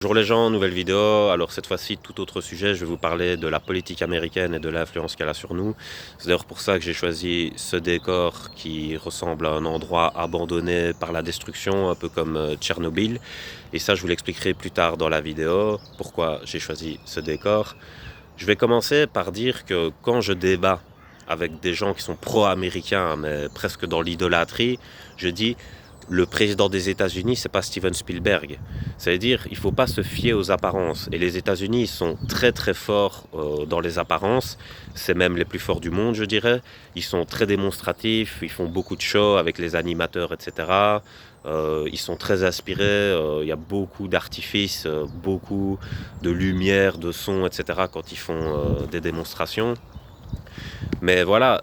Bonjour les gens, nouvelle vidéo. Alors cette fois-ci, tout autre sujet, je vais vous parler de la politique américaine et de l'influence qu'elle a sur nous. C'est d'ailleurs pour ça que j'ai choisi ce décor qui ressemble à un endroit abandonné par la destruction, un peu comme Tchernobyl. Et ça, je vous l'expliquerai plus tard dans la vidéo, pourquoi j'ai choisi ce décor. Je vais commencer par dire que quand je débat avec des gens qui sont pro-américains, mais presque dans l'idolâtrie, je dis le président des États-Unis, c'est pas Steven Spielberg. Ça veut dire il faut pas se fier aux apparences. Et les États-Unis sont très très forts dans les apparences. C'est même les plus forts du monde, je dirais. Ils sont très démonstratifs. Ils font beaucoup de shows avec les animateurs, etc. Ils sont très inspirés. Il y a beaucoup d'artifices, beaucoup de lumière, de son, etc. quand ils font des démonstrations. Mais voilà,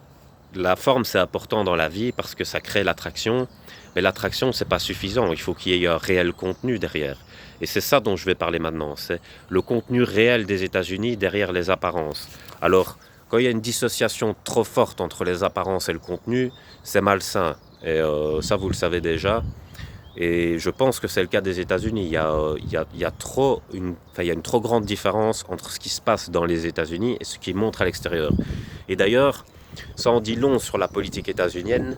la forme c'est important dans la vie parce que ça crée l'attraction. Mais l'attraction, c'est pas suffisant. Il faut qu'il y ait un réel contenu derrière. Et c'est ça dont je vais parler maintenant. C'est le contenu réel des États-Unis derrière les apparences. Alors, quand il y a une dissociation trop forte entre les apparences et le contenu, c'est malsain. Et ça, vous le savez déjà. Et je pense que c'est le cas des États-Unis. Il y a une trop grande différence entre ce qui se passe dans les États-Unis et ce qui montre à l'extérieur. Et d'ailleurs, ça en dit long sur la politique états-unienne.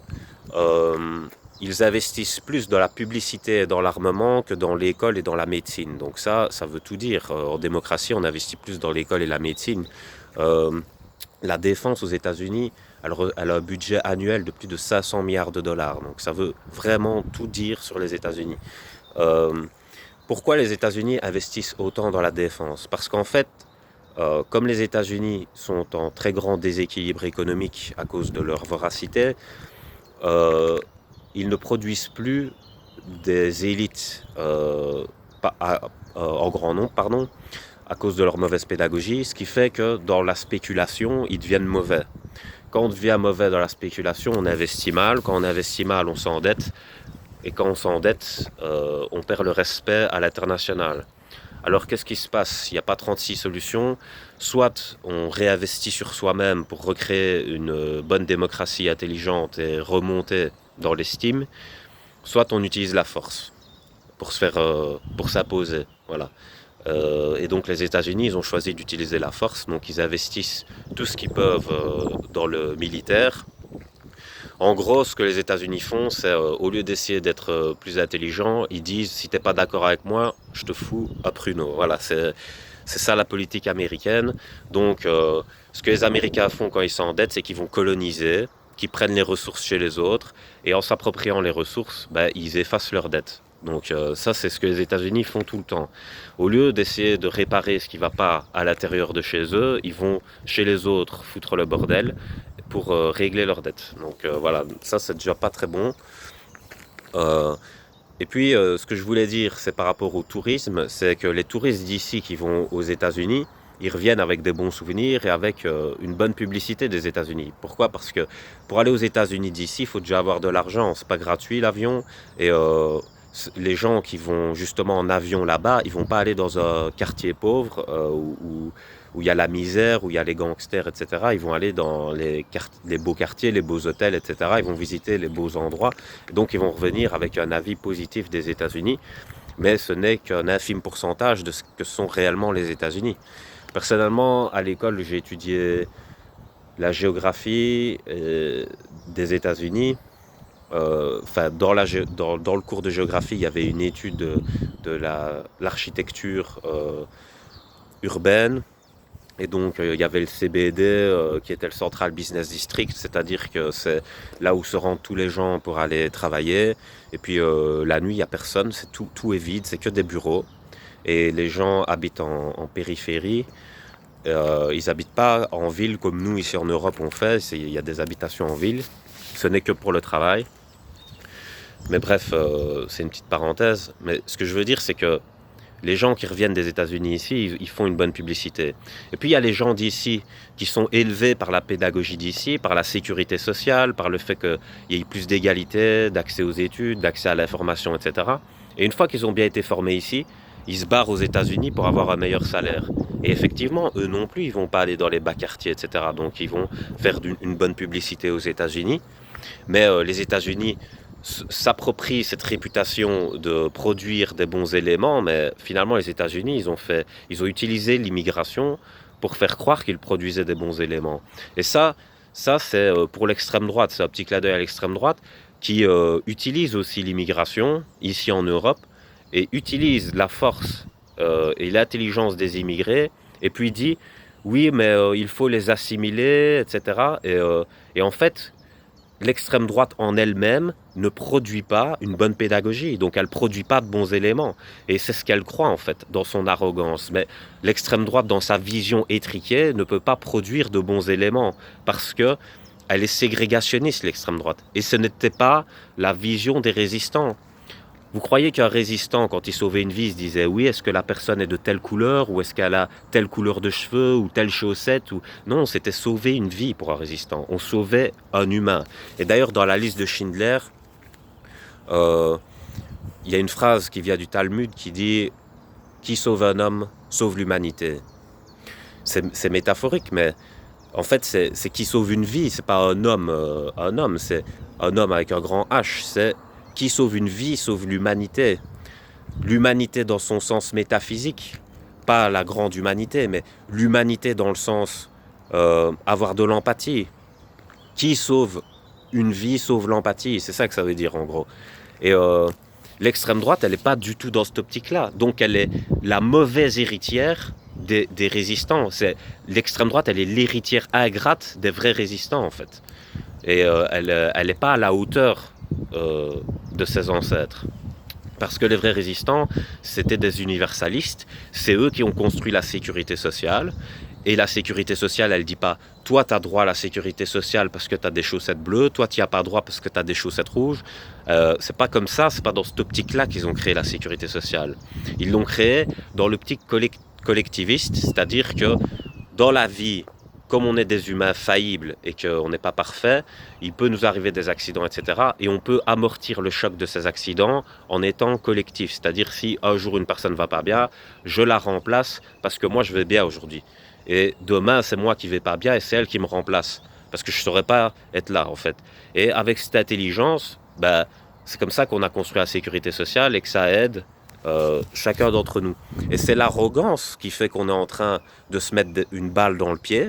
Euh, Ils investissent plus dans la publicité et dans l'armement que dans l'école et dans la médecine. Donc ça veut tout dire. En démocratie, on investit plus dans l'école et la médecine. Euh, la défense aux États-Unis, elle a un budget annuel de plus de 500 milliards de dollars. Donc ça veut vraiment tout dire sur les États-Unis. Euh, Pourquoi les États-Unis investissent autant dans la défense? Parce qu'en fait, comme les États-Unis sont en très grand déséquilibre économique à cause de leur voracité, euh, ils ne produisent plus des élites en grand nombre, pardon, à cause de leur mauvaise pédagogie, ce qui fait que dans la spéculation, ils deviennent mauvais. Quand on devient mauvais dans la spéculation, on investit mal. Quand on investit mal, on s'endette. Et quand on s'endette, on perd le respect à l'international. Alors qu'est-ce qui se passe? Il n'y a pas 36 solutions. Soit on réinvestit sur soi-même pour recréer une bonne démocratie intelligente et remonter dans l'estime, soit on utilise la force pour s'imposer. Voilà. Et donc les États-Unis, ils ont choisi d'utiliser la force, donc ils investissent tout ce qu'ils peuvent dans le militaire. En gros, ce que les États-Unis font, c'est au lieu d'essayer d'être plus intelligents, ils disent si t'es pas d'accord avec moi, je te fous à pruneau. Voilà, c'est ça la politique américaine. Donc, ce que les Américains font quand ils s'endettent, c'est qu'ils vont coloniser, qu'ils prennent les ressources chez les autres, et en s'appropriant les ressources, ben, ils effacent leurs dettes. Donc ça, c'est ce que les États-Unis font tout le temps. Au lieu d'essayer de réparer ce qui ne va pas à l'intérieur de chez eux, ils vont chez les autres foutre le bordel pour régler leurs dettes. Donc voilà, ça c'est déjà pas très bon. Euh, et puis ce que je voulais dire, c'est par rapport au tourisme, c'est que les touristes d'ici qui vont aux États-Unis, ils reviennent avec des bons souvenirs et avec une bonne publicité des États-Unis. Pourquoi? Parce que pour aller aux États-Unis d'ici, il faut déjà avoir de l'argent. C'est pas gratuit l'avion. Et les gens qui vont justement en avion là-bas, ils vont pas aller dans un quartier pauvre où il y a la misère, où il y a les gangsters, etc. Ils vont aller dans les beaux quartiers, les beaux hôtels, etc. Ils vont visiter les beaux endroits. Donc ils vont revenir avec un avis positif des États-Unis. Mais ce n'est qu'un infime pourcentage de ce que sont réellement les États-Unis. Personnellement, à l'école, j'ai étudié la géographie des États-Unis. Dans le cours de géographie, il y avait une étude de l'architecture urbaine. Et donc, il y avait le CBD qui était le Central Business District, c'est-à-dire que c'est là où se rendent tous les gens pour aller travailler. Et puis, la nuit, il n'y a personne, tout est vide, c'est que des bureaux. Et les gens habitent en périphérie. Ils n'habitent pas en ville comme nous, ici en Europe, on fait. Il y a des habitations en ville. Ce n'est que pour le travail. Mais bref, c'est une petite parenthèse. Mais ce que je veux dire, c'est que les gens qui reviennent des États-Unis ici, ils font une bonne publicité. Et puis il y a les gens d'ici qui sont élevés par la pédagogie d'ici, par la sécurité sociale, par le fait qu'il y ait plus d'égalité, d'accès aux études, d'accès à l'information, etc. Et une fois qu'ils ont bien été formés ici, ils se barrent aux États-Unis pour avoir un meilleur salaire. Et effectivement, eux non plus, ils vont pas aller dans les bas quartiers, etc. Donc ils vont faire une bonne publicité aux États-Unis. Mais les États-Unis s'approprient cette réputation de produire des bons éléments, mais finalement les États-Unis, ils ont utilisé l'immigration pour faire croire qu'ils produisaient des bons éléments. Et ça c'est pour l'extrême droite, c'est un petit clin d'œil à l'extrême droite qui utilise aussi l'immigration ici en Europe et utilise la force et l'intelligence des immigrés et puis dit oui mais il faut les assimiler, etc. Et en fait, l'extrême droite en elle-même ne produit pas une bonne pédagogie, donc elle ne produit pas de bons éléments. Et c'est ce qu'elle croit en fait, dans son arrogance. Mais l'extrême droite, dans sa vision étriquée, ne peut pas produire de bons éléments, parce que elle est ségrégationniste, l'extrême droite. Et ce n'était pas la vision des résistants. Vous croyez qu'un résistant, quand il sauvait une vie, se disait oui, est-ce que la personne est de telle couleur, ou est-ce qu'elle a telle couleur de cheveux, ou telle chaussette ou... Non, c'était sauver une vie pour un résistant. On sauvait un humain. Et d'ailleurs, dans la liste de Schindler, il y a une phrase qui vient du Talmud qui dit « Qui sauve un homme, sauve l'humanité ». C'est métaphorique, mais en fait, c'est qui sauve une vie. C'est pas un homme, c'est un homme avec un grand H. C'est qui sauve une vie, sauve l'humanité. L'humanité dans son sens métaphysique, pas la grande humanité, mais l'humanité dans le sens avoir de l'empathie. Qui sauve une vie, sauve l'empathie. C'est ça que ça veut dire en gros. Et l'extrême droite, elle n'est pas du tout dans cette optique-là. Donc elle est la mauvaise héritière des résistants. L'extrême droite, elle est l'héritière ingrate des vrais résistants en fait. Et elle n'est pas à la hauteur de ses ancêtres. Parce que les vrais résistants, c'était des universalistes. C'est eux qui ont construit la sécurité sociale. Et la sécurité sociale, elle ne dit pas « Toi, tu as droit à la sécurité sociale parce que tu as des chaussettes bleues. Toi, tu n'y as pas droit parce que tu as des chaussettes rouges. » C'est pas comme ça, c'est pas dans cette optique-là qu'ils ont créé la sécurité sociale. Ils l'ont créée dans l'optique collectiviste, c'est-à-dire que dans la vie, comme on est des humains faillibles et qu'on n'est pas parfait, il peut nous arriver des accidents, etc. Et on peut amortir le choc de ces accidents en étant collectif. C'est-à-dire si un jour une personne ne va pas bien, je la remplace parce que moi je vais bien aujourd'hui. Et demain c'est moi qui ne vais pas bien et c'est elle qui me remplace. Parce que je ne saurais pas être là en fait. Et avec cette intelligence, c'est comme ça qu'on a construit la sécurité sociale et que ça aide chacun d'entre nous. Et c'est l'arrogance qui fait qu'on est en train de se mettre une balle dans le pied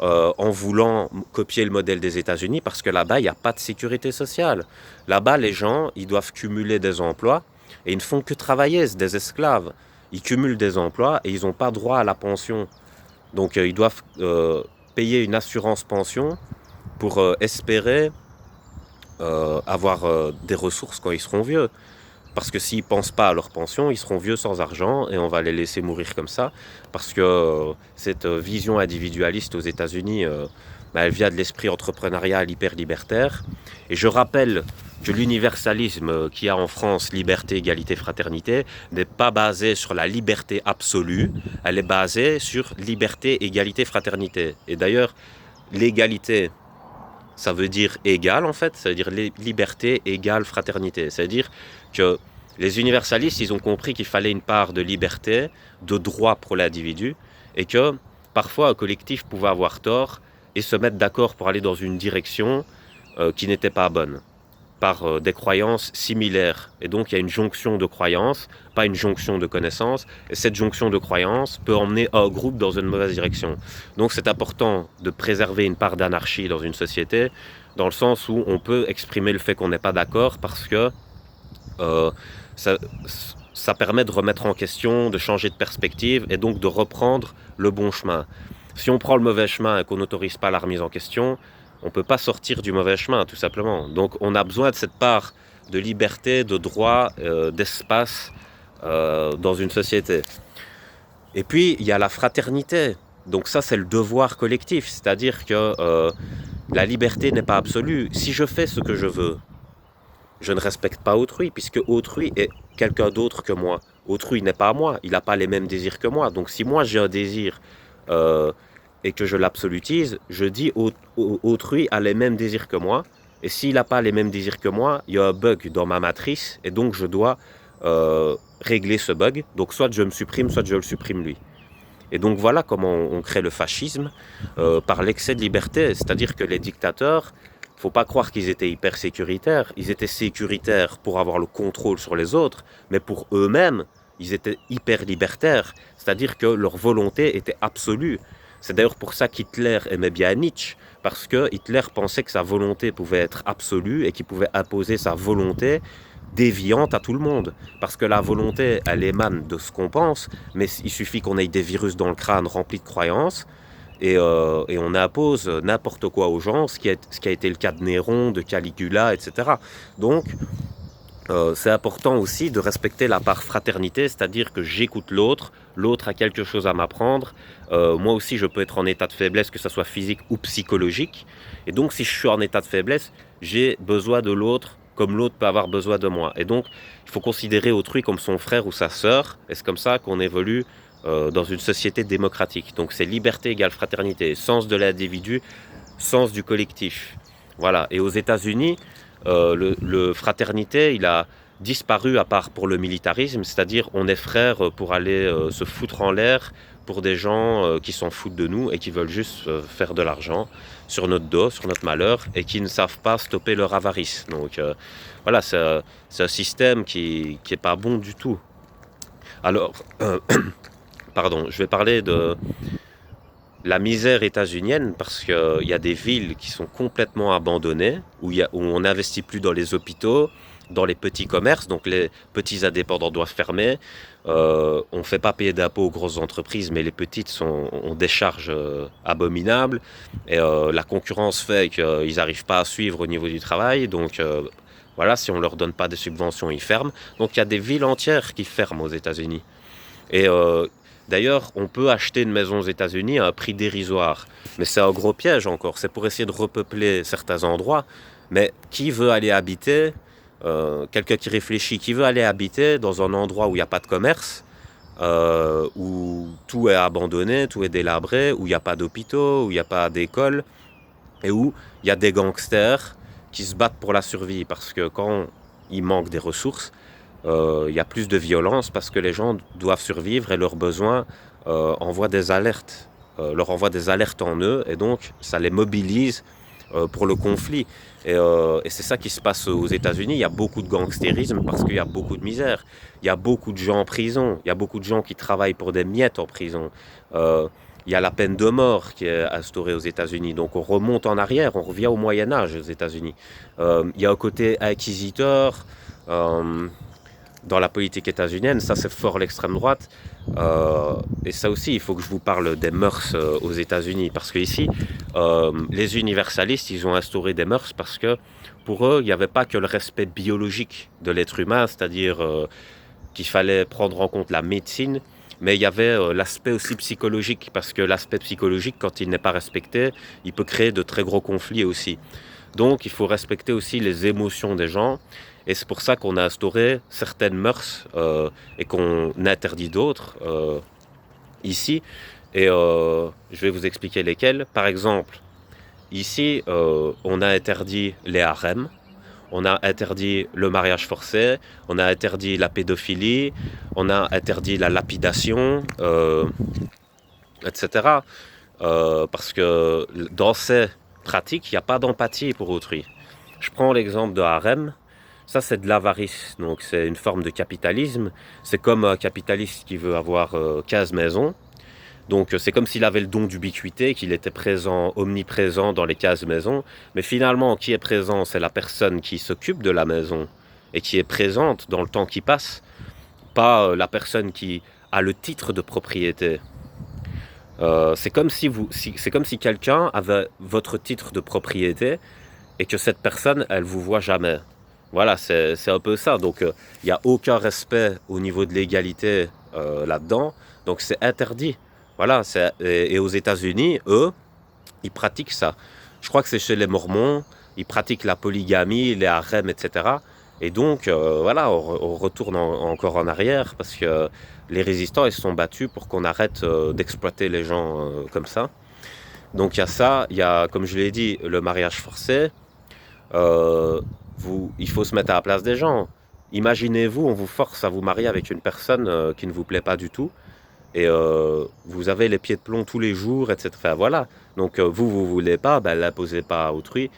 en voulant copier le modèle des États-Unis, parce que là-bas, il n'y a pas de sécurité sociale. Là-bas, les gens, ils doivent cumuler des emplois et ils ne font que travailler, c'est des esclaves. Ils cumulent des emplois et ils n'ont pas droit à la pension. Donc, ils doivent payer une assurance pension pour espérer avoir des ressources quand ils seront vieux. Parce que s'ils ne pensent pas à leur pension, ils seront vieux sans argent et on va les laisser mourir comme ça. Parce que cette vision individualiste aux États-Unis, elle vient de l'esprit entrepreneurial hyper libertaire. Et je rappelle que l'universalisme qu'il y a en France, liberté, égalité, fraternité, n'est pas basé sur la liberté absolue, elle est basée sur liberté, égalité, fraternité. Et d'ailleurs, l'égalité, ça veut dire égal en fait, ça veut dire liberté égale fraternité. Ça veut dire que les universalistes, ils ont compris qu'il fallait une part de liberté, de droit pour l'individu, et que parfois un collectif pouvait avoir tort et se mettre d'accord pour aller dans une direction qui n'était pas bonne, par des croyances similaires. Et donc il y a une jonction de croyances, pas une jonction de connaissances, et cette jonction de croyances peut emmener un groupe dans une mauvaise direction. Donc c'est important de préserver une part d'anarchie dans une société, dans le sens où on peut exprimer le fait qu'on n'est pas d'accord, parce que ça permet de remettre en question, de changer de perspective, et donc de reprendre le bon chemin. Si on prend le mauvais chemin et qu'on n'autorise pas la remise en question, on ne peut pas sortir du mauvais chemin, tout simplement. Donc on a besoin de cette part de liberté, de droit, d'espace dans une société. Et puis, il y a la fraternité. Donc ça, c'est le devoir collectif. C'est-à-dire que la liberté n'est pas absolue. Si je fais ce que je veux, je ne respecte pas autrui, puisque autrui est quelqu'un d'autre que moi. Autrui n'est pas moi, il n'a pas les mêmes désirs que moi. Donc si moi j'ai un désir et que je l'absolutise, je dis autrui a les mêmes désirs que moi. Et s'il n'a pas les mêmes désirs que moi, il y a un bug dans ma matrice, et donc je dois régler ce bug. Donc soit je me supprime, soit je le supprime lui. Et donc voilà comment on crée le fascisme, par l'excès de liberté. C'est-à-dire que les dictateurs faut pas croire qu'ils étaient hyper sécuritaires. Ils étaient sécuritaires pour avoir le contrôle sur les autres, mais pour eux-mêmes, ils étaient hyper libertaires. C'est-à-dire que leur volonté était absolue. C'est d'ailleurs pour ça qu'Hitler aimait bien Nietzsche, parce que Hitler pensait que sa volonté pouvait être absolue et qu'il pouvait imposer sa volonté déviante à tout le monde. Parce que la volonté, elle émane de ce qu'on pense, mais il suffit qu'on ait des virus dans le crâne remplis de croyances, et on impose n'importe quoi aux gens, ce qui a été le cas de Néron, de Caligula, etc. Donc, c'est important aussi de respecter la part fraternité, c'est-à-dire que j'écoute l'autre, l'autre a quelque chose à m'apprendre, moi aussi je peux être en état de faiblesse, que ce soit physique ou psychologique, et donc si je suis en état de faiblesse, j'ai besoin de l'autre comme l'autre peut avoir besoin de moi. Et donc, il faut considérer autrui comme son frère ou sa sœur, et c'est comme ça qu'on évolue dans une société démocratique. Donc c'est liberté égale fraternité, sens de l'individu, sens du collectif. Voilà. Et aux États-Unis, le fraternité, il a disparu à part pour le militarisme, c'est-à-dire on est frères pour aller se foutre en l'air pour des gens qui s'en foutent de nous et qui veulent juste faire de l'argent sur notre dos, sur notre malheur, et qui ne savent pas stopper leur avarice. Donc voilà, c'est un système qui est pas bon du tout. Alors, pardon, je vais parler de la misère états-unienne parce qu'il y a des villes qui sont complètement abandonnées, où on n'investit plus dans les hôpitaux, dans les petits commerces, donc les petits indépendants doivent fermer. On ne fait pas payer d'impôts aux grosses entreprises, mais les petites ont des charges abominables. Et la concurrence fait qu'ils n'arrivent pas à suivre au niveau du travail. Donc voilà, si on ne leur donne pas des subventions, ils ferment. Donc il y a des villes entières qui ferment aux États-Unis. Et d'ailleurs, on peut acheter une maison aux États-Unis à un prix dérisoire. Mais c'est un gros piège encore. C'est pour essayer de repeupler certains endroits. Mais qui veut aller habiter, quelqu'un qui réfléchit, qui veut aller habiter dans un endroit où il n'y a pas de commerce, où tout est abandonné, tout est délabré, où il n'y a pas d'hôpitaux, où il n'y a pas d'école, et où il y a des gangsters qui se battent pour la survie. Parce que quand il manque des ressources, il y a plus de violence parce que les gens doivent survivre et leurs besoins envoient des alertes, leur envoient des alertes en eux, et donc ça les mobilise pour le conflit. Et c'est ça qui se passe aux États-Unis. Il y a beaucoup de gangstérisme parce qu'il y a beaucoup de misère. Il y a beaucoup de gens en prison. Il y a beaucoup de gens qui travaillent pour des miettes en prison. Il y a la peine de mort qui est instaurée aux États-Unis. Donc on remonte en arrière, on revient au Moyen-Âge aux États-Unis. Il y a un côté inquisiteur dans la politique états-unienne, ça c'est fort l'extrême droite. Et ça aussi, il faut que je vous parle des mœurs aux États-Unis. Parce qu'ici, les universalistes, ils ont instauré des mœurs parce que pour eux, il n'y avait pas que le respect biologique de l'être humain, c'est-à-dire qu'il fallait prendre en compte la médecine, mais il y avait l'aspect aussi psychologique, parce que l'aspect psychologique, quand il n'est pas respecté, il peut créer de très gros conflits aussi. Donc il faut respecter aussi les émotions des gens, et c'est pour ça qu'on a instauré certaines mœurs et qu'on interdit d'autres ici, et je vais vous expliquer lesquelles. Par exemple, ici on a interdit les harems, on a interdit le mariage forcé, on a interdit la pédophilie, on a interdit la lapidation, etc. Parce que dans ces pratiques, il n'y a pas d'empathie pour autrui. Je prends l'exemple de harem. Ça, c'est de l'avarice. Donc, c'est une forme de capitalisme. C'est comme un capitaliste qui veut avoir 15 maisons. Donc, c'est comme s'il avait le don d'ubiquité, qu'il était présent, omniprésent dans les 15 maisons. Mais finalement, qui est présent, c'est la personne qui s'occupe de la maison et qui est présente dans le temps qui passe, pas la personne qui a le titre de propriété. C'est comme si quelqu'un avait votre titre de propriété et que cette personne, elle vous voit jamais. Voilà, c'est un peu ça. Donc, il n'y a aucun respect au niveau de l'égalité là-dedans. Donc, c'est interdit. Voilà, et aux États-Unis, eux, ils pratiquent ça. Je crois que c'est chez les Mormons, ils pratiquent la polygamie, les harems, etc. Et donc, voilà, on retourne encore en arrière parce que les résistants, ils se sont battus pour qu'on arrête d'exploiter les gens comme ça. Donc, il y a ça, il y a, comme je l'ai dit, le mariage forcé. Il faut se mettre à la place des gens. Imaginez-vous, on vous force à vous marier avec une personne qui ne vous plaît pas du tout. Et vous avez les pieds de plomb tous les jours, etc. Voilà. Donc vous voulez pas, ben l'imposez pas à autrui.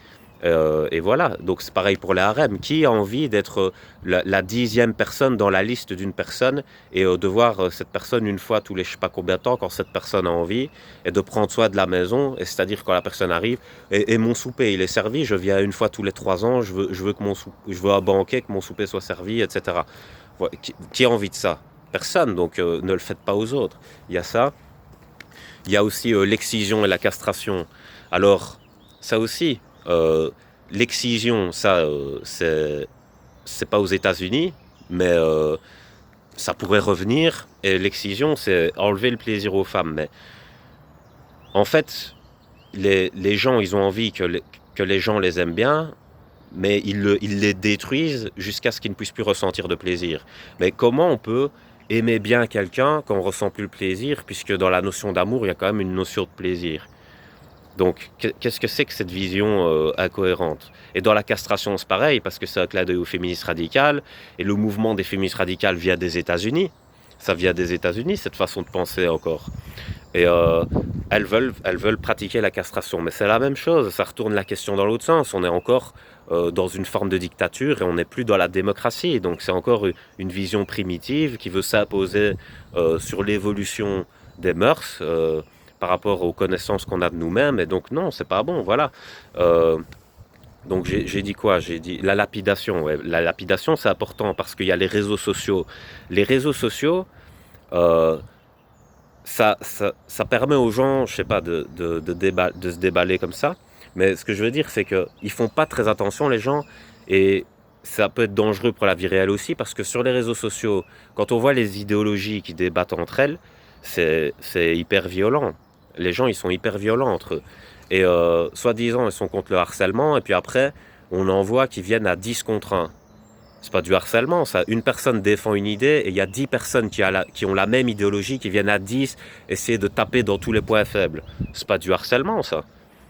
Et voilà, donc c'est pareil pour les harems. Qui a envie d'être la 10e personne dans la liste d'une personne et de voir cette personne une fois tous les je sais pas combien de temps quand cette personne a envie et de prendre soin de la maison, et c'est-à-dire quand la personne arrive et mon souper il est servi, je viens une fois tous les 3 ans, je veux un banquet, que mon souper soit servi, etc. Voilà. Qui a envie de ça? Personne, donc ne le faites pas aux autres. Il y a ça. Il y a aussi l'excision et la castration. Alors, ça aussi, l'excision, ça, c'est pas aux États-Unis, mais ça pourrait revenir. Et l'excision, c'est enlever le plaisir aux femmes. Mais en fait, les gens, ils ont envie que les gens les aiment bien, mais ils les détruisent jusqu'à ce qu'ils ne puissent plus ressentir de plaisir. Mais comment on peut aimer bien quelqu'un quand on ne ressent plus le plaisir, puisque dans la notion d'amour, il y a quand même une notion de plaisir. Donc, qu'est-ce que c'est que cette vision incohérente? Et dans la castration, c'est pareil, parce que c'est un clin d'œil au féminisme radical, et le mouvement des féministes radicales vient des États-Unis. Ça vient des États-Unis, cette façon de penser encore. Et elles veulent pratiquer la castration. Mais c'est la même chose, ça retourne la question dans l'autre sens. On est encore dans une forme de dictature et on n'est plus dans la démocratie. Donc c'est encore une vision primitive qui veut s'imposer sur l'évolution des mœurs par rapport aux connaissances qu'on a de nous-mêmes. Et donc non, c'est pas bon, voilà. Donc j'ai dit quoi? J'ai dit la lapidation. Ouais. La lapidation, c'est important parce qu'il y a les réseaux sociaux. Les réseaux sociaux... ça permet aux gens, je sais pas, de se déballer comme ça. Mais ce que je veux dire, c'est qu'ils font pas très attention, les gens. Et ça peut être dangereux pour la vie réelle aussi, parce que sur les réseaux sociaux, quand on voit les idéologies qui débattent entre elles, c'est hyper violent. Les gens, ils sont hyper violents entre eux. Et soi-disant, ils sont contre le harcèlement, et puis après, on en voit qui viennent à 10 contre 1. C'est pas du harcèlement, ça. Une personne défend une idée et il y a 10 personnes qui ont la même idéologie, qui viennent à 10 essayer de taper dans tous les points faibles. C'est pas du harcèlement, ça.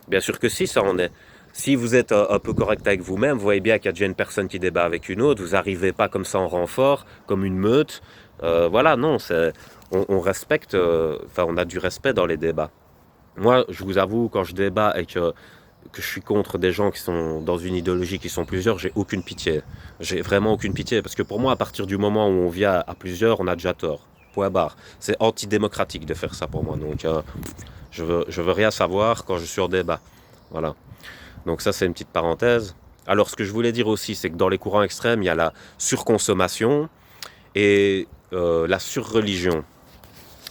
Bien sûr que si, ça en est. Si vous êtes un peu correct avec vous-même, vous voyez bien qu'il y a déjà une personne qui débat avec une autre, vous n'arrivez pas comme ça en renfort, comme une meute. Voilà, non, on respecte, on a du respect dans les débats. Moi, je vous avoue, quand je débat et que je suis contre des gens qui sont dans une idéologie qui sont plusieurs, j'ai aucune pitié. J'ai vraiment aucune pitié. Parce que pour moi, à partir du moment où on vient à plusieurs, on a déjà tort. Point barre. C'est antidémocratique de faire ça pour moi. Donc, je veux rien savoir quand je suis en débat. Voilà. Donc ça, c'est une petite parenthèse. Alors, ce que je voulais dire aussi, c'est que dans les courants extrêmes, il y a la surconsommation et la surreligion.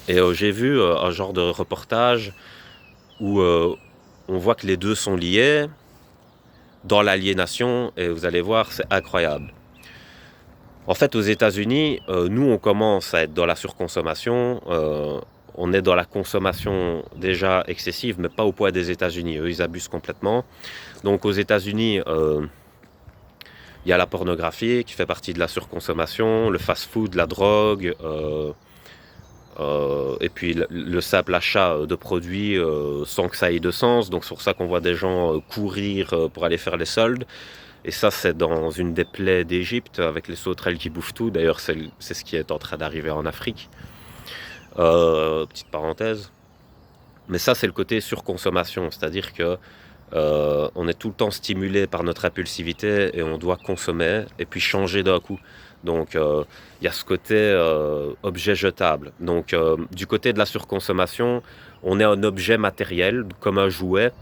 Et j'ai vu un genre de reportage où on voit que les deux sont liés dans l'aliénation, et vous allez voir, c'est incroyable. En fait, aux États-Unis, nous, on commence à être dans la surconsommation. On est dans la consommation déjà excessive, mais pas au point des États-Unis. Eux, ils abusent complètement. Donc, aux États-Unis, il y a la pornographie qui fait partie de la surconsommation, le fast-food, la drogue, et puis le simple achat de produits sans que ça ait de sens. Donc c'est pour ça qu'on voit des gens courir pour aller faire les soldes. Et ça, c'est dans une des plaies d'Égypte avec les sauterelles qui bouffent tout. D'ailleurs, c'est ce qui est en train d'arriver en Afrique. Petite parenthèse. Mais ça, c'est le côté surconsommation. C'est-à-dire que on est tout le temps stimulé par notre impulsivité et on doit consommer et puis changer d'un coup. Donc il y a ce côté objet jetable. Donc du côté de la surconsommation, on est un objet matériel comme un jouet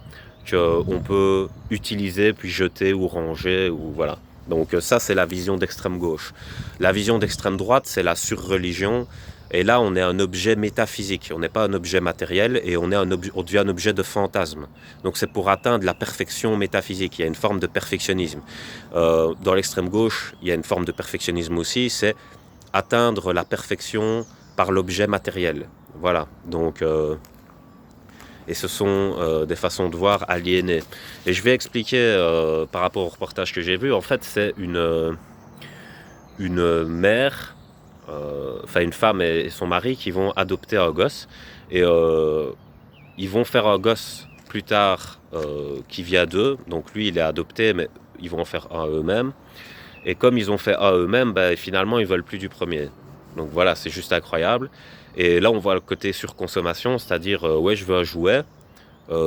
qu'on peut utiliser puis jeter ou ranger ou voilà. Donc ça, c'est la vision d'extrême gauche. La vision d'extrême droite, c'est la surreligion. Et là, on est un objet métaphysique. On n'est pas un objet matériel et on devient un objet de fantasme. Donc c'est pour atteindre la perfection métaphysique. Il y a une forme de perfectionnisme. Dans l'extrême gauche, il y a une forme de perfectionnisme aussi. C'est atteindre la perfection par l'objet matériel. Voilà. Donc... et ce sont des façons de voir aliénées. Et je vais expliquer par rapport au reportage que j'ai vu. En fait, c'est une mère, une femme et son mari qui vont adopter un gosse. Et ils vont faire un gosse plus tard qui vient d'eux. Donc lui, il est adopté, mais ils vont en faire un eux-mêmes. Et comme ils ont fait un eux-mêmes, finalement, ils veulent plus du premier. Donc voilà, c'est juste incroyable. Et là, on voit le côté surconsommation, c'est-à-dire, ouais, je veux un jouet.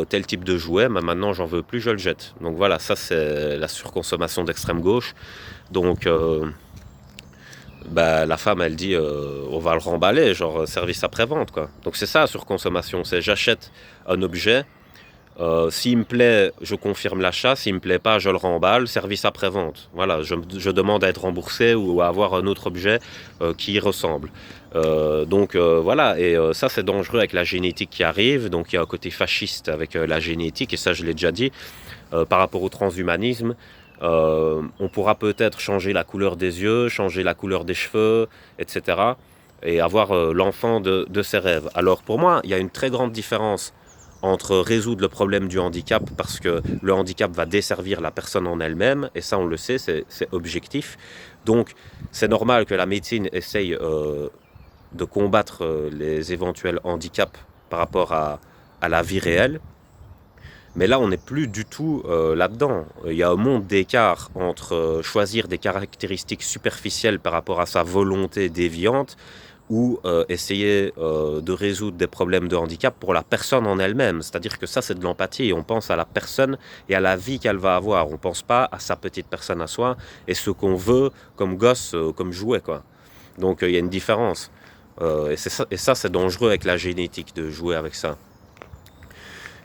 tel type de jouet, mais maintenant j'en veux plus, je le jette. Donc voilà, ça c'est la surconsommation d'extrême gauche. Donc la femme elle dit on va le remballer, genre service après-vente quoi. Donc c'est ça la surconsommation, c'est j'achète un objet. S'il me plaît, je confirme l'achat. S'il me plaît pas, je le remballe. Service après-vente. Voilà, je demande à être remboursé ou à avoir un autre objet qui y ressemble. Voilà, et ça c'est dangereux avec la génétique qui arrive. Donc il y a un côté fasciste avec la génétique, et ça je l'ai déjà dit. Par rapport au transhumanisme, on pourra peut-être changer la couleur des yeux, changer la couleur des cheveux, etc. Et avoir l'enfant de ses rêves. Alors pour moi, il y a une très grande différence entre résoudre le problème du handicap, parce que le handicap va desservir la personne en elle-même, et ça on le sait, c'est objectif. Donc c'est normal que la médecine essaye de combattre les éventuels handicaps par rapport à la vie réelle. Mais là, on n'est plus du tout là-dedans. Il y a un monde d'écart entre choisir des caractéristiques superficielles par rapport à sa volonté déviante, ou essayer de résoudre des problèmes de handicap pour la personne en elle-même. C'est-à-dire que ça, c'est de l'empathie. On pense à la personne et à la vie qu'elle va avoir. On ne pense pas à sa petite personne à soi et ce qu'on veut comme gosse, comme jouet, quoi. Donc, il y a une différence. Et ça, c'est dangereux avec la génétique, de jouer avec ça.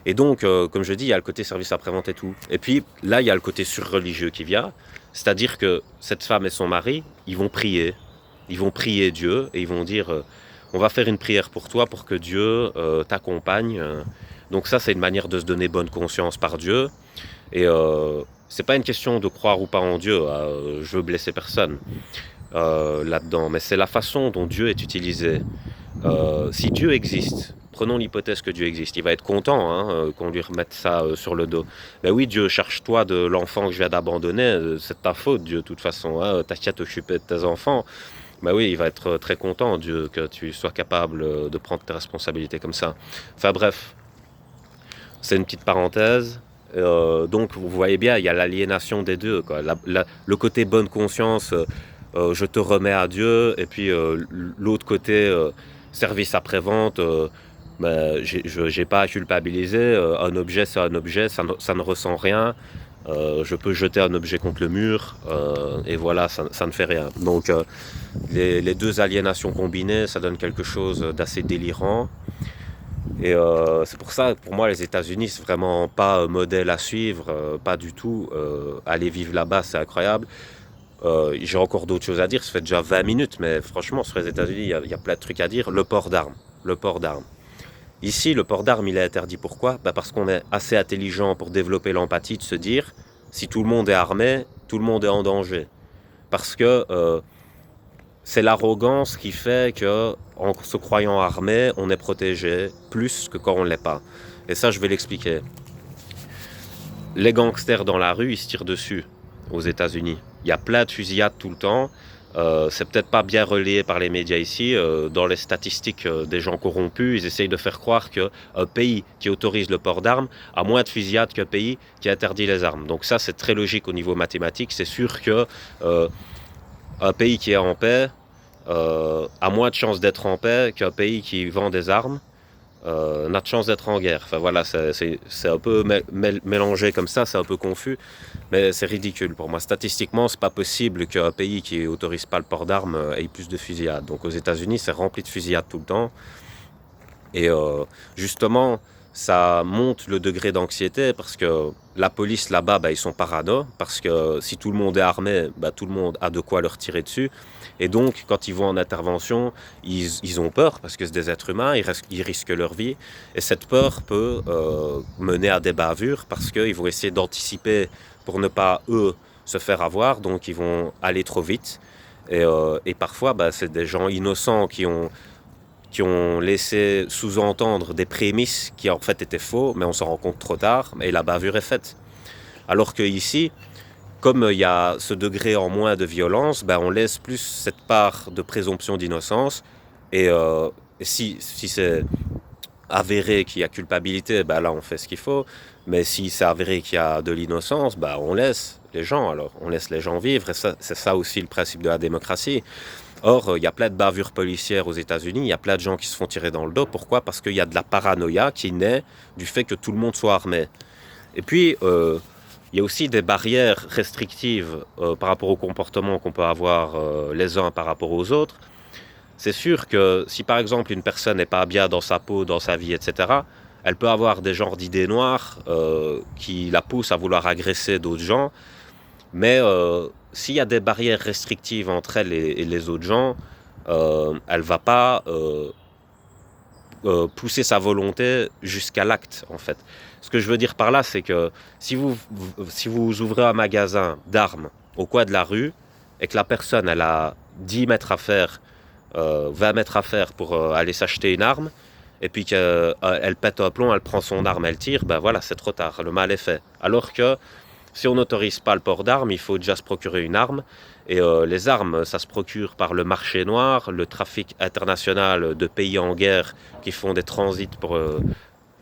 Et donc, comme je dis, il y a le côté service après-vente et tout. Et puis, là, il y a le côté surreligieux qui vient. C'est-à-dire que cette femme et son mari, ils vont prier. Ils vont prier Dieu et ils vont dire on va faire une prière pour toi, pour que Dieu t'accompagne. Donc ça, c'est une manière de se donner bonne conscience par Dieu. Et c'est pas une question de croire ou pas en Dieu. Je veux blesser personne là-dedans. Mais c'est la façon dont Dieu est utilisé. Si Dieu existe, prenons l'hypothèse que Dieu existe, il va être content qu'on lui remette ça sur le dos. Ben oui, Dieu, charge-toi de l'enfant que je viens d'abandonner. C'est de ta faute, Dieu, de toute façon. T'as qu'à t'occuper de tes enfants. Ben oui, il va être très content, Dieu, que tu sois capable de prendre tes responsabilités comme ça. Enfin bref, c'est une petite parenthèse. Donc vous voyez bien, il y a l'aliénation des deux, quoi. Le côté bonne conscience, je te remets à Dieu, et puis l'autre côté, service après-vente, j'ai pas à culpabiliser. Un objet, c'est un objet, ça ne ressent rien. Je peux jeter un objet contre le mur et voilà, ça ne fait rien. Donc les deux aliénations combinées, ça donne quelque chose d'assez délirant. Et c'est pour ça, pour moi, les États-Unis, c'est vraiment pas un modèle à suivre, pas du tout. Aller vivre là-bas, c'est incroyable. J'ai encore d'autres choses à dire, ça fait déjà 20 minutes, mais franchement, sur les États-Unis, il y a plein de trucs à dire. Le port d'armes. Ici, le port d'armes, il est interdit. Pourquoi ? Parce qu'on est assez intelligent pour développer l'empathie, de se dire, si tout le monde est armé, tout le monde est en danger. Parce que c'est l'arrogance qui fait que, en se croyant armé, on est protégé plus que quand on ne l'est pas. Et ça, je vais l'expliquer. Les gangsters dans la rue, ils se tirent dessus aux États-Unis. Il y a plein de fusillades tout le temps. C'est peut-être pas bien relayé par les médias ici. Dans les statistiques des gens corrompus, ils essayent de faire croire qu'un pays qui autorise le port d'armes a moins de fusillades qu'un pays qui interdit les armes. Donc ça, c'est très logique au niveau mathématique. C'est sûr que un pays qui est en paix a moins de chances d'être en paix qu'un pays qui vend des armes n'a de chance d'être en guerre. Enfin voilà, c'est un peu mélangé comme ça, c'est un peu confus, mais c'est ridicule pour moi. Statistiquement, c'est pas possible qu'un pays qui autorise pas le port d'armes ait plus de fusillades. Donc aux États-Unis, c'est rempli de fusillades tout le temps. Et justement, ça monte le degré d'anxiété parce que la police là-bas, ils sont parano, parce que si tout le monde est armé, tout le monde a de quoi leur tirer dessus. Et donc, quand ils vont en intervention, ils ont peur parce que c'est des êtres humains, ils risquent leur vie. Et cette peur peut mener à des bavures parce qu'ils vont essayer d'anticiper pour ne pas, eux, se faire avoir. Donc, ils vont aller trop vite. Et parfois, c'est des gens innocents qui ont laissé sous-entendre des prémices qui en fait étaient faux, mais on s'en rend compte trop tard, et la bavure est faite. Alors qu'ici, comme il y a ce degré en moins de violence, on laisse plus cette part de présomption d'innocence, et si c'est avéré qu'il y a culpabilité, là on fait ce qu'il faut, mais si c'est avéré qu'il y a de l'innocence, on laisse les gens vivre, et ça, c'est ça aussi le principe de la démocratie. Or, il y a plein de bavures policières aux États-Unis, il y a plein de gens qui se font tirer dans le dos. Pourquoi? Parce qu'il y a de la paranoïa qui naît du fait que tout le monde soit armé. Et puis, il y a aussi des barrières restrictives par rapport au comportement qu'on peut avoir les uns par rapport aux autres. C'est sûr que si par exemple une personne n'est pas bien dans sa peau, dans sa vie, etc., elle peut avoir des genres d'idées noires qui la poussent à vouloir agresser d'autres gens. Mais s'il y a des barrières restrictives entre elle et les autres gens, elle ne va pas pousser sa volonté jusqu'à l'acte, en fait. Ce que je veux dire par là, c'est que si vous ouvrez un magasin d'armes au coin de la rue et que la personne, elle a 10 mètres à faire, 20 mètres à faire pour aller s'acheter une arme, et puis qu'elle pète un plomb, elle prend son arme, elle tire, ben voilà, c'est trop tard, le mal est fait. Alors que si on n'autorise pas le port d'armes, il faut déjà se procurer une arme. Et les armes, ça se procure par le marché noir, le trafic international de pays en guerre qui font des transits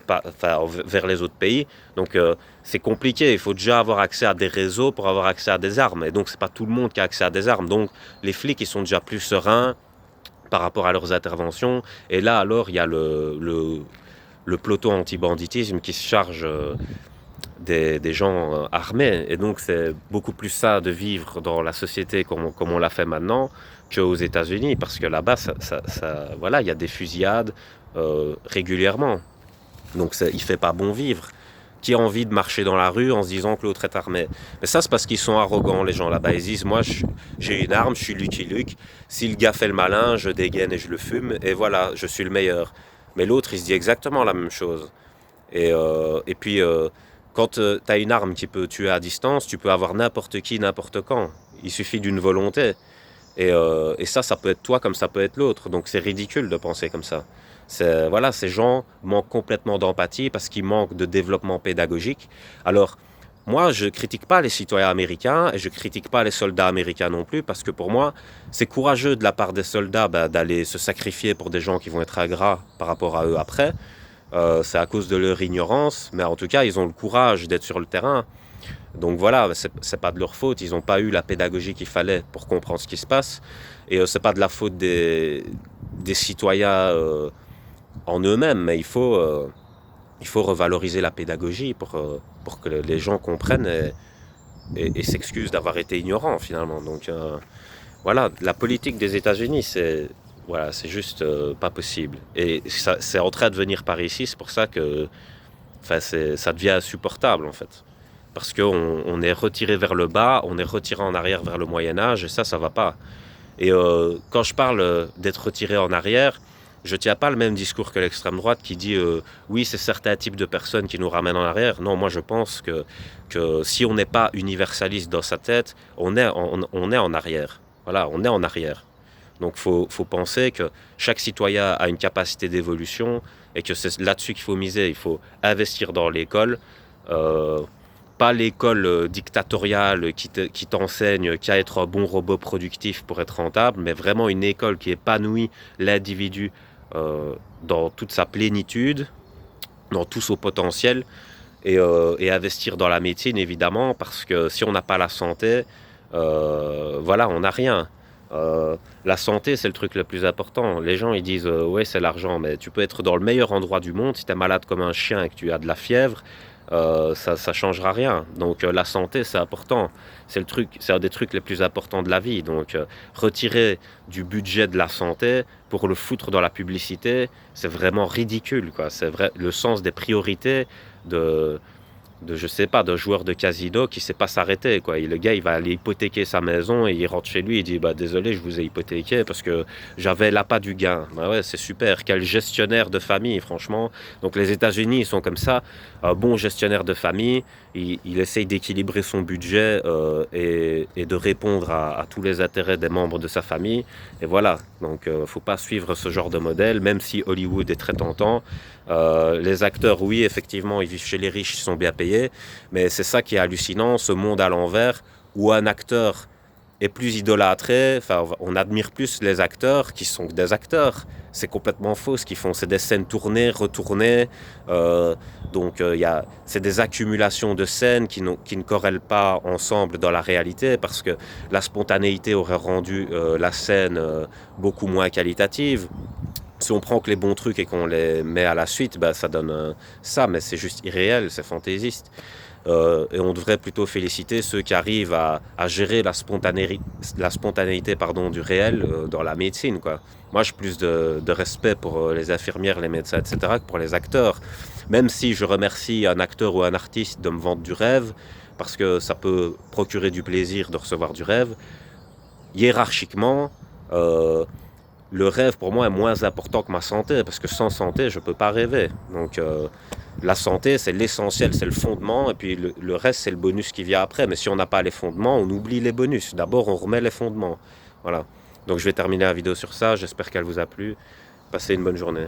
vers les autres pays. Donc c'est compliqué, il faut déjà avoir accès à des réseaux pour avoir accès à des armes. Et donc c'est pas tout le monde qui a accès à des armes. Donc les flics, ils sont déjà plus sereins par rapport à leurs interventions. Et là, alors, il y a le peloton anti-banditisme qui se charge des gens armés. Et donc, c'est beaucoup plus ça de vivre dans la société comme on l'a fait maintenant qu'aux États-Unis. Parce que là-bas, voilà, il y a des fusillades régulièrement. Donc, il fait pas bon vivre. Qui a envie de marcher dans la rue en se disant que l'autre est armé? Mais ça, c'est parce qu'ils sont arrogants, les gens là-bas. Ils disent, moi, j'ai une arme, je suis Lucky Luke. Si le gars fait le malin, je dégaine et je le fume. Et voilà, je suis le meilleur. Mais l'autre, il se dit exactement la même chose. Et puis, quand tu as une arme qui peut tuer à distance, tu peux avoir n'importe qui, n'importe quand. Il suffit d'une volonté. Et ça peut être toi comme ça peut être l'autre. Donc c'est ridicule de penser comme ça. Voilà, ces gens manquent complètement d'empathie parce qu'ils manquent de développement pédagogique. Alors, moi, je critique pas les citoyens américains et je critique pas les soldats américains non plus parce que pour moi, c'est courageux de la part des soldats d'aller se sacrifier pour des gens qui vont être ingrats par rapport à eux après. C'est à cause de leur ignorance, mais en tout cas, ils ont le courage d'être sur le terrain. Donc voilà, c'est pas de leur faute, ils n'ont pas eu la pédagogie qu'il fallait pour comprendre ce qui se passe. Et c'est pas de la faute des citoyens en eux-mêmes, mais il faut revaloriser la pédagogie pour que les gens comprennent et s'excusent d'avoir été ignorants finalement. Donc voilà, la politique des États-Unis, c'est juste pas possible. Et ça, c'est en train de venir par ici, c'est pour ça que ça devient insupportable en fait. Parce qu'on est retiré vers le bas, on est retiré en arrière vers le Moyen-Âge, et ça va pas. Et quand je parle d'être retiré en arrière, je ne tiens pas le même discours que l'extrême droite qui dit oui, c'est certains types de personnes qui nous ramènent en arrière. Non, moi je pense que si on n'est pas universaliste dans sa tête, on est en arrière. Voilà, on est en arrière. Donc il faut penser que chaque citoyen a une capacité d'évolution et que c'est là-dessus qu'il faut miser. Il faut investir dans l'école. Pas l'école dictatoriale qui t'enseigne qu'à être un bon robot productif pour être rentable, mais vraiment une école qui épanouit l'individu dans toute sa plénitude, dans tout son potentiel, et investir dans la médecine, évidemment, parce que si on n'a pas la santé, voilà, on n'a rien. La santé, c'est le truc le plus important. Les gens, ils disent ouais, c'est l'argent, mais tu peux être dans le meilleur endroit du monde, si tu es malade comme un chien et que tu as de la fièvre, ça changera rien. Donc la santé, c'est important. C'est un des trucs les plus importants de la vie. Donc retirer du budget de la santé pour le foutre dans la publicité, c'est vraiment ridicule, quoi. C'est vrai, le sens des priorités je sais pas, d'un joueur de casino qui sait pas s'arrêter, quoi. Et le gars, il va aller hypothéquer sa maison et il rentre chez lui, il dit, bah, désolé, je vous ai hypothéqué parce que j'avais l'appât du gain. Bah ouais, c'est super. Quel gestionnaire de famille, franchement. Donc, les États-Unis, ils sont comme ça. Un bon gestionnaire de famille, il essaye d'équilibrer son budget et de répondre à tous les intérêts des membres de sa famille. Et voilà. Donc, faut pas suivre ce genre de modèle, même si Hollywood est très tentant. Les acteurs, oui, effectivement, ils vivent chez les riches, ils sont bien payés, mais c'est ça qui est hallucinant, ce monde à l'envers où un acteur est plus idolâtré, enfin, on admire plus les acteurs qui sont des acteurs. C'est complètement faux ce qu'ils font, c'est des scènes tournées, retournées, c'est des accumulations de scènes qui ne corrèlent pas ensemble dans la réalité, parce que la spontanéité aurait rendu la scène beaucoup moins qualitative. Si on prend que les bons trucs et qu'on les met à la suite, bah, ça donne ça, mais c'est juste irréel, c'est fantaisiste. Et on devrait plutôt féliciter ceux qui arrivent à gérer la spontanéité du réel dans la médecine, quoi. Moi, j'ai plus de respect pour les infirmières, les médecins, etc., que pour les acteurs. Même si je remercie un acteur ou un artiste de me vendre du rêve, parce que ça peut procurer du plaisir de recevoir du rêve, hiérarchiquement, le rêve pour moi est moins important que ma santé, parce que sans santé, je ne peux pas rêver. Donc la santé, c'est l'essentiel, c'est le fondement, et puis le reste, c'est le bonus qui vient après. Mais si on n'a pas les fondements, on oublie les bonus. D'abord, on remet les fondements. Voilà. Donc je vais terminer la vidéo sur ça, j'espère qu'elle vous a plu. Passez une bonne journée.